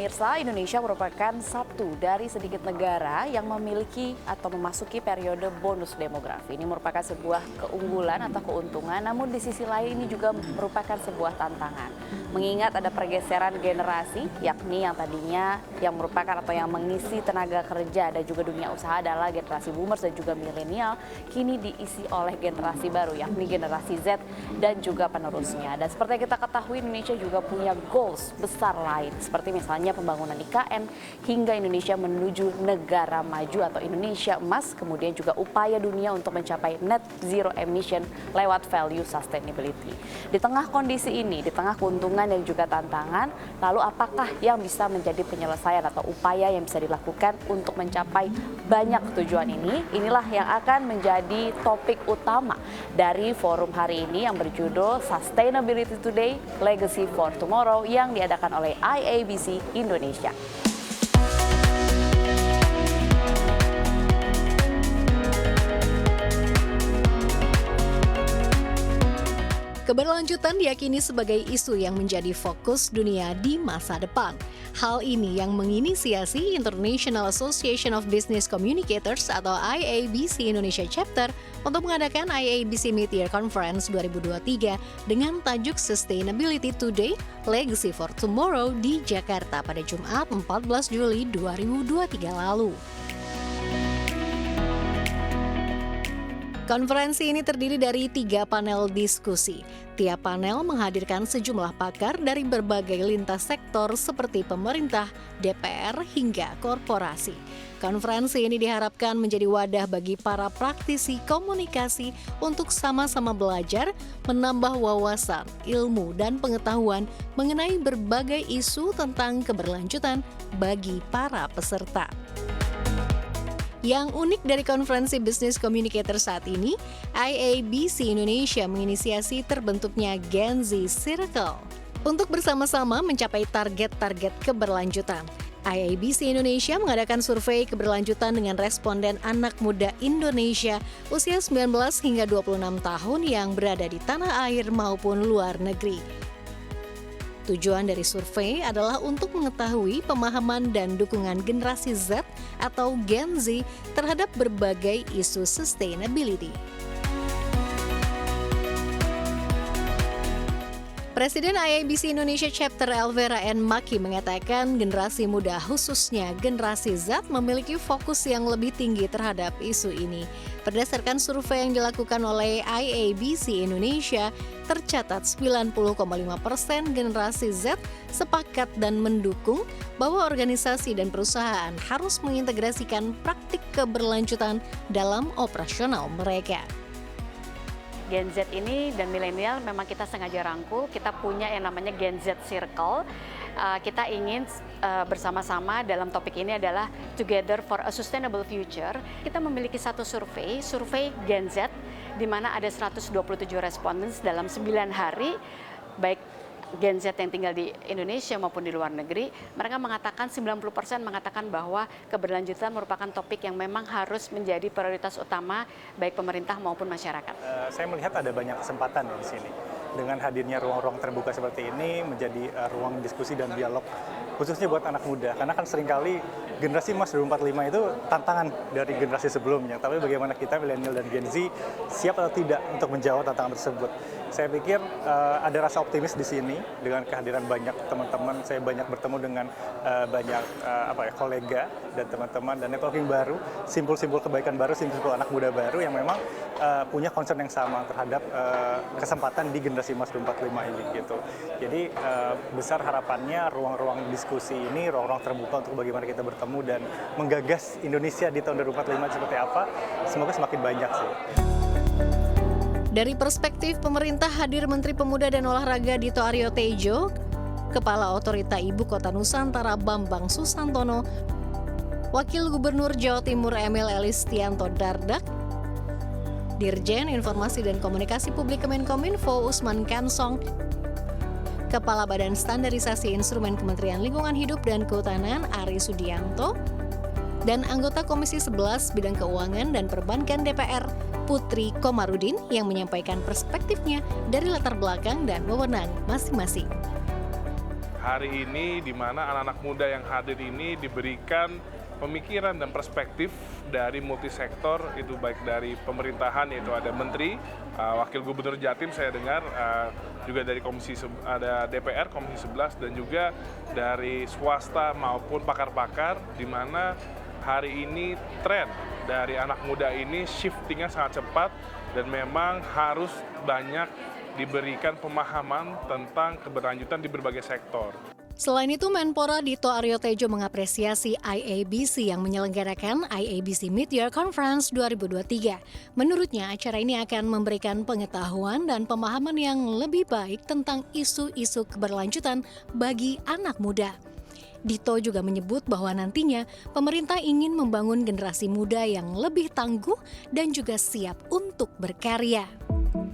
pemirsa, Indonesia merupakan satu dari sedikit negara yang memiliki atau memasuki periode bonus demografi. Ini merupakan sebuah keunggulan atau keuntungan, namun di sisi lain ini juga merupakan sebuah tantangan. Mengingat ada pergeseran generasi, yakni yang tadinya yang merupakan atau yang mengisi tenaga kerja dan juga dunia usaha adalah generasi boomers dan juga milenial, kini diisi oleh generasi baru, yakni generasi Z dan juga penerusnya. Dan seperti yang kita ketahui, Indonesia juga punya goals besar lain, seperti misalnya pembangunan IKN hingga Indonesia menuju negara maju atau Indonesia emas, kemudian juga upaya dunia untuk mencapai net zero emission lewat value sustainability. Di tengah kondisi ini, di tengah keuntungan dan juga tantangan, lalu apakah yang bisa menjadi penyelesaian atau upaya yang bisa dilakukan untuk mencapai banyak tujuan ini? Inilah yang akan menjadi topik utama dari forum hari ini yang berjudul Sustainability Today, Legacy for Tomorrow yang diadakan oleh IABC Indonesia. Keberlanjutan diyakini sebagai isu yang menjadi fokus dunia di masa depan. Hal ini yang menginisiasi International Association of Business Communicators atau IABC Indonesia Chapter untuk mengadakan IABC Mid-Year Conference 2023 dengan tajuk Sustainability Today, Legacy for Tomorrow di Jakarta pada Jumat 14 Juli 2023 lalu. Konferensi ini terdiri dari 3 panel diskusi. Tiap panel menghadirkan sejumlah pakar dari berbagai lintas sektor seperti pemerintah, DPR, hingga korporasi. Konferensi ini diharapkan menjadi wadah bagi para praktisi komunikasi untuk sama-sama belajar, menambah wawasan, ilmu, dan pengetahuan mengenai berbagai isu tentang keberlanjutan bagi para peserta. Yang unik dari konferensi Business Communicator saat ini, IABC Indonesia menginisiasi terbentuknya Gen Z Circle untuk bersama-sama mencapai target-target keberlanjutan. IABC Indonesia mengadakan survei keberlanjutan dengan responden anak muda Indonesia usia 19 hingga 26 tahun yang berada di tanah air maupun luar negeri. Tujuan dari survei adalah untuk mengetahui pemahaman dan dukungan generasi Z atau Gen Z terhadap berbagai isu sustainability. Presiden IABC Indonesia Chapter Elvera N. Maki mengatakan generasi muda khususnya generasi Z memiliki fokus yang lebih tinggi terhadap isu ini. Berdasarkan survei yang dilakukan oleh IABC Indonesia, tercatat 90,5% generasi Z sepakat dan mendukung bahwa organisasi dan perusahaan harus mengintegrasikan praktik keberlanjutan dalam operasional mereka. Gen Z ini dan milenial memang kita sengaja rangkul, kita punya yang namanya Gen Z Circle. Kita ingin bersama-sama dalam topik ini adalah Together for a Sustainable Future. Kita memiliki satu survei Gen Z, di mana ada 127 responden dalam 9 hari, baik Gen Z yang tinggal di Indonesia maupun di luar negeri. Mereka mengatakan 90% mengatakan bahwa keberlanjutan merupakan topik yang memang harus menjadi prioritas utama baik pemerintah maupun masyarakat. Saya melihat ada banyak kesempatan di sini. Dengan hadirnya ruang-ruang terbuka seperti ini menjadi ruang diskusi dan dialog khususnya buat anak muda. Karena kan seringkali generasi emas 2045 itu tantangan dari generasi sebelumnya. Tapi bagaimana kita milenial dan Gen Z siap atau tidak untuk menjawab tantangan tersebut. Saya pikir ada rasa optimis di sini dengan kehadiran banyak teman-teman. Saya banyak bertemu dengan banyak kolega dan teman-teman dan networking baru, simpul-simpul kebaikan baru, simpul-simpul anak muda baru yang memang punya concern yang sama terhadap kesempatan di generasi emas 2045 ini gitu. Jadi besar harapannya ruang-ruang diskusi ini, ruang-ruang terbuka untuk bagaimana kita bertemu dan menggagas Indonesia di tahun 2045 seperti apa, semoga semakin banyak sih. Dari perspektif pemerintah, hadir Menteri Pemuda dan Olahraga Dito Aryo Tejo, Kepala Otorita Ibu Kota Nusantara Bambang Susantono, Wakil Gubernur Jawa Timur Emil Elistianto Dardak, Dirjen Informasi dan Komunikasi Publik Kemenkominfo Usman Kansong, Kepala Badan Standarisasi Instrumen Kementerian Lingkungan Hidup dan Kehutanan Ari Sudianto, dan anggota Komisi 11 Bidang Keuangan dan Perbankan DPR Putri Komarudin yang menyampaikan perspektifnya dari latar belakang dan wewenang masing-masing. hari ini di mana anak-anak muda yang hadir ini diberikan pemikiran dan perspektif dari multisektor, itu baik dari pemerintahan, yaitu ada Menteri, Wakil Gubernur Jatim saya dengar, juga dari ada DPR Komisi 11, dan juga dari swasta maupun pakar-pakar, di mana hari ini tren dari anak muda ini shiftingnya sangat cepat dan memang harus banyak diberikan pemahaman tentang keberlanjutan di berbagai sektor. Selain itu, Menpora Dito Aryo Tejo mengapresiasi IABC yang menyelenggarakan IABC Mid-Year Conference 2023. Menurutnya, acara ini akan memberikan pengetahuan dan pemahaman yang lebih baik tentang isu-isu keberlanjutan bagi anak muda. Dito juga menyebut bahwa nantinya pemerintah ingin membangun generasi muda yang lebih tangguh dan juga siap untuk berkarya.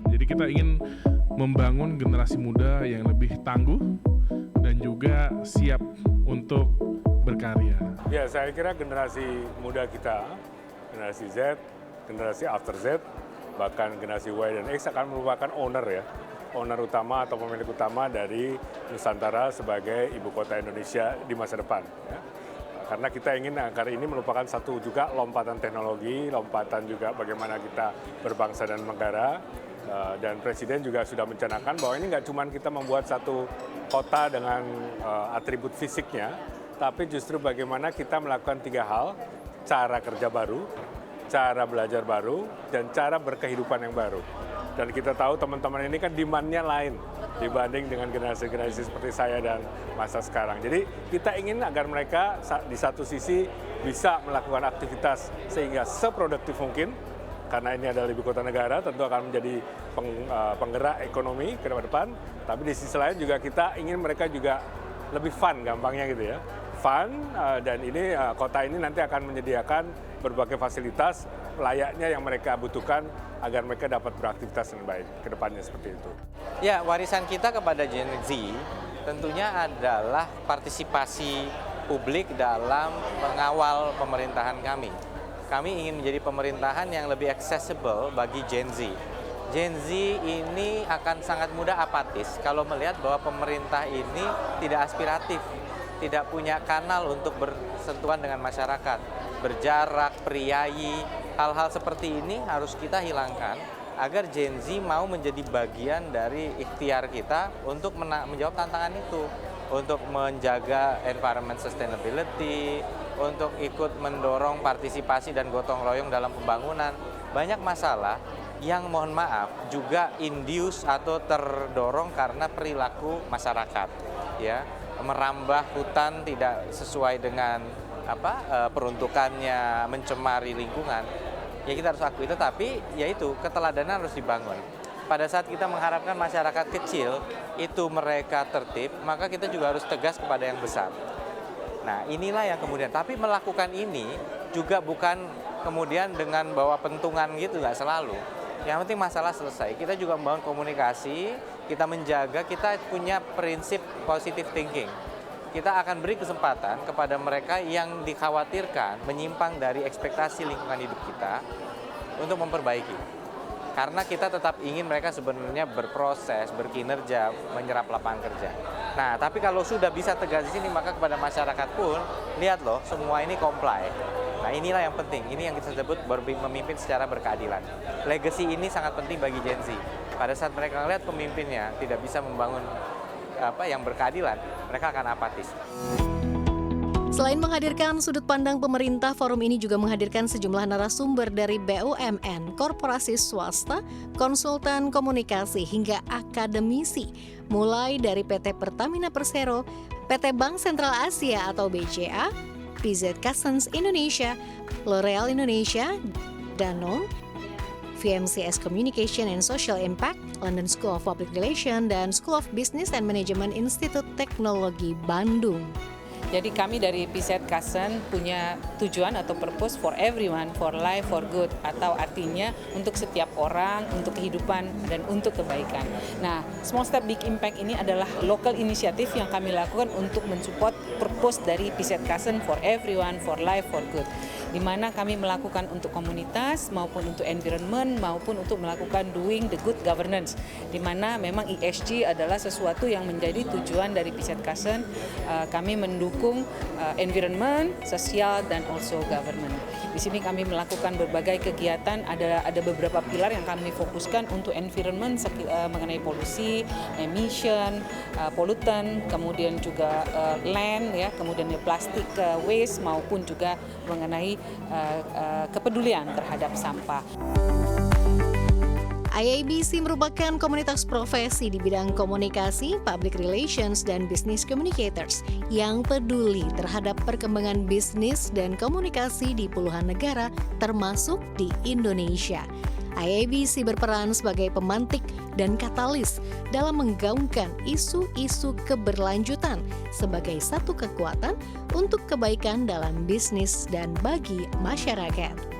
Jadi kita ingin membangun generasi muda yang lebih tangguh dan juga siap untuk berkarya. Ya, saya kira generasi muda kita, generasi Z, generasi after Z, bahkan generasi Y dan X akan merupakan owner utama atau pemilik utama dari Nusantara sebagai ibu kota Indonesia di masa depan. Ya. Karena kita ingin agar ini merupakan satu juga lompatan teknologi, lompatan juga bagaimana kita berbangsa dan negara. Dan Presiden juga sudah mencanangkan bahwa ini nggak cuma kita membuat satu kota dengan atribut fisiknya, tapi justru bagaimana kita melakukan 3 hal, cara kerja baru, cara belajar baru, dan cara berkehidupan yang baru. Dan kita tahu teman-teman ini kan demand-nya lain dibanding dengan generasi-generasi seperti saya dan masa sekarang. Jadi kita ingin agar mereka di satu sisi bisa melakukan aktivitas sehingga seproduktif mungkin, karena ini adalah ibu kota negara, tentu akan menjadi penggerak ekonomi ke depan. Tapi di sisi lain juga kita ingin mereka juga lebih fun, gampangnya gitu ya. Fun, dan ini kota ini nanti akan menyediakan berbagai fasilitas layaknya yang mereka butuhkan agar mereka dapat beraktivitas dengan baik ke depannya seperti itu. Ya, warisan kita kepada Gen Z tentunya adalah partisipasi publik dalam mengawal pemerintahan kami. Kami ingin menjadi pemerintahan yang lebih accessible bagi Gen Z. Gen Z ini akan sangat mudah apatis kalau melihat bahwa pemerintah ini tidak aspiratif, tidak punya kanal untuk bersentuhan dengan masyarakat, berjarak, priayi, hal-hal seperti ini harus kita hilangkan agar Gen Z mau menjadi bagian dari ikhtiar kita untuk menjawab tantangan itu, untuk menjaga environment sustainability, untuk ikut mendorong partisipasi dan gotong royong dalam pembangunan. Banyak masalah yang mohon maaf juga induce atau terdorong karena perilaku masyarakat, ya, merambah hutan tidak sesuai dengan peruntukannya, mencemari lingkungan. Ya kita harus akui, tetapi yaitu keteladanan harus dibangun. Pada saat kita mengharapkan masyarakat kecil itu mereka tertib, maka kita juga harus tegas kepada yang besar. Nah inilah yang kemudian, tapi melakukan ini juga bukan kemudian dengan bawa pentungan gitu, nggak selalu. Yang penting masalah selesai, kita juga membangun komunikasi, kita menjaga, kita punya prinsip positive thinking. Kita akan beri kesempatan kepada mereka yang dikhawatirkan menyimpang dari ekspektasi lingkungan hidup kita untuk memperbaiki. Karena kita tetap ingin mereka sebenarnya berproses, berkinerja, menyerap lapangan kerja. Nah, tapi kalau sudah bisa tegas di sini, maka kepada masyarakat pun, lihat loh, semua ini comply. Nah, inilah yang penting. Ini yang kita sebut memimpin secara berkeadilan. Legacy ini sangat penting bagi Gen Z. Pada saat mereka melihat pemimpinnya tidak bisa membangun yang berkeadilan, mereka akan apatis. Selain menghadirkan sudut pandang pemerintah, forum ini juga menghadirkan sejumlah narasumber dari BUMN, korporasi swasta, konsultan komunikasi, hingga akademisi, mulai dari PT Pertamina Persero, PT Bank Sentral Asia atau BCA, PZ Cussons Indonesia, L'Oreal Indonesia, Danone, VMCS Communication and Social Impact, London School of Public Relations, dan School of Business and Management Institute Teknologi Bandung. Jadi kami dari PZ Cussons punya tujuan atau purpose for everyone, for life, for good, atau artinya untuk setiap orang, untuk kehidupan, dan untuk kebaikan. Nah, Small Step Big Impact ini adalah local initiative yang kami lakukan untuk mensupport purpose dari PZ Kasen for everyone, for life, for good. Di mana kami melakukan untuk komunitas maupun untuk environment maupun untuk melakukan doing the good governance. Di mana memang ESG adalah sesuatu yang menjadi tujuan dari PZ Kasen. Kami mendukung environment, sosial dan also government. Di sini kami melakukan berbagai kegiatan, ada beberapa pilar yang kami fokuskan untuk environment mengenai polusi, emission, pollutant, kemudian juga land ya, kemudian plastik waste maupun juga mengenai kepedulian terhadap sampah. IABC merupakan komunitas profesi di bidang komunikasi, public relations, dan business communicators yang peduli terhadap perkembangan bisnis dan komunikasi di puluhan negara, termasuk di Indonesia. IABC berperan sebagai pemantik dan katalis dalam menggaungkan isu-isu keberlanjutan sebagai satu kekuatan untuk kebaikan dalam bisnis dan bagi masyarakat.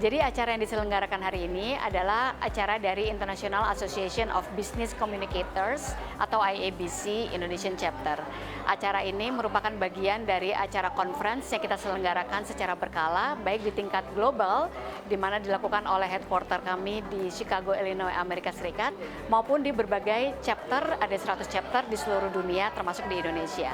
Jadi acara yang diselenggarakan hari ini adalah acara dari International Association of Business Communicators atau IABC Indonesian Chapter. Acara ini merupakan bagian dari acara conference yang kita selenggarakan secara berkala, baik di tingkat global, di mana dilakukan oleh headquarter kami di Chicago, Illinois, Amerika Serikat, maupun di berbagai chapter, ada 100 chapter di seluruh dunia, termasuk di Indonesia.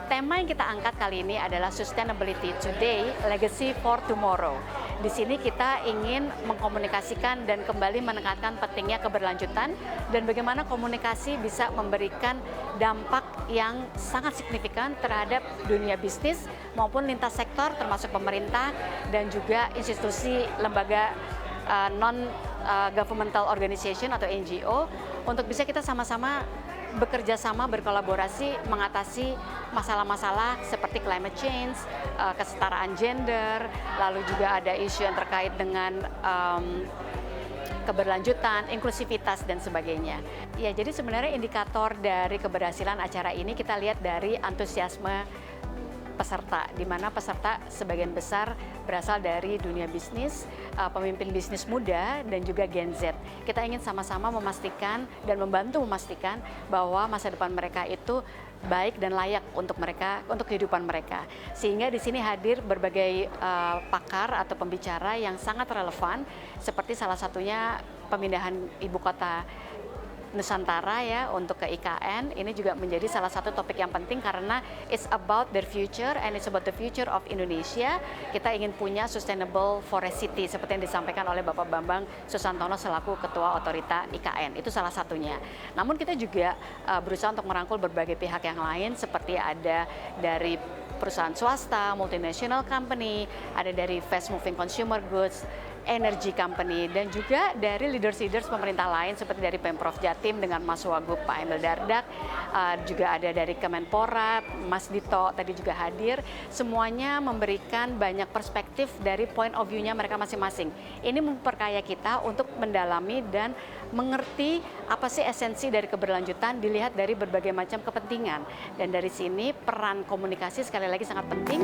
Tema yang kita angkat kali ini adalah Sustainability Today, Legacy for Tomorrow. Di sini kita ingin mengkomunikasikan dan kembali menekankan pentingnya keberlanjutan dan bagaimana komunikasi bisa memberikan dampak yang sangat signifikan terhadap dunia bisnis maupun lintas sektor termasuk pemerintah dan juga institusi lembaga non-governmental organization atau NGO untuk bisa kita sama-sama bekerja sama, berkolaborasi, mengatasi masalah-masalah seperti climate change, kesetaraan gender, lalu juga ada isu yang terkait dengan keberlanjutan, inklusivitas, dan sebagainya. Ya, jadi sebenarnya indikator dari keberhasilan acara ini kita lihat dari antusiasme peserta, di mana peserta sebagian besar berasal dari dunia bisnis, pemimpin bisnis muda, dan juga Gen Z. Kita ingin sama-sama memastikan dan membantu memastikan bahwa masa depan mereka itu baik dan layak untuk mereka, untuk kehidupan mereka. Sehingga di sini hadir berbagai pakar atau pembicara yang sangat relevan, seperti salah satunya pemindahan ibu kota Nusantara ya untuk ke IKN. Ini juga menjadi salah satu topik yang penting karena it's about their future and it's about the future of Indonesia. Kita ingin punya sustainable forest city seperti yang disampaikan oleh Bapak Bambang Susantono selaku Ketua Otorita IKN. Itu salah satunya. Namun kita juga berusaha untuk merangkul berbagai pihak yang lain seperti ada dari perusahaan swasta, multinational company, ada dari fast moving consumer goods, energy company, dan juga dari leaders-leaders pemerintah lain seperti dari Pemprov Jatim dengan Mas Wagub Pak Emil Dardak, juga ada dari Kemenpora, Mas Dito tadi juga hadir. Semuanya memberikan banyak perspektif dari point of view-nya mereka masing-masing. Ini memperkaya kita untuk mendalami dan mengerti apa sih esensi dari keberlanjutan dilihat dari berbagai macam kepentingan. Dan dari sini peran komunikasi sekali lagi sangat penting.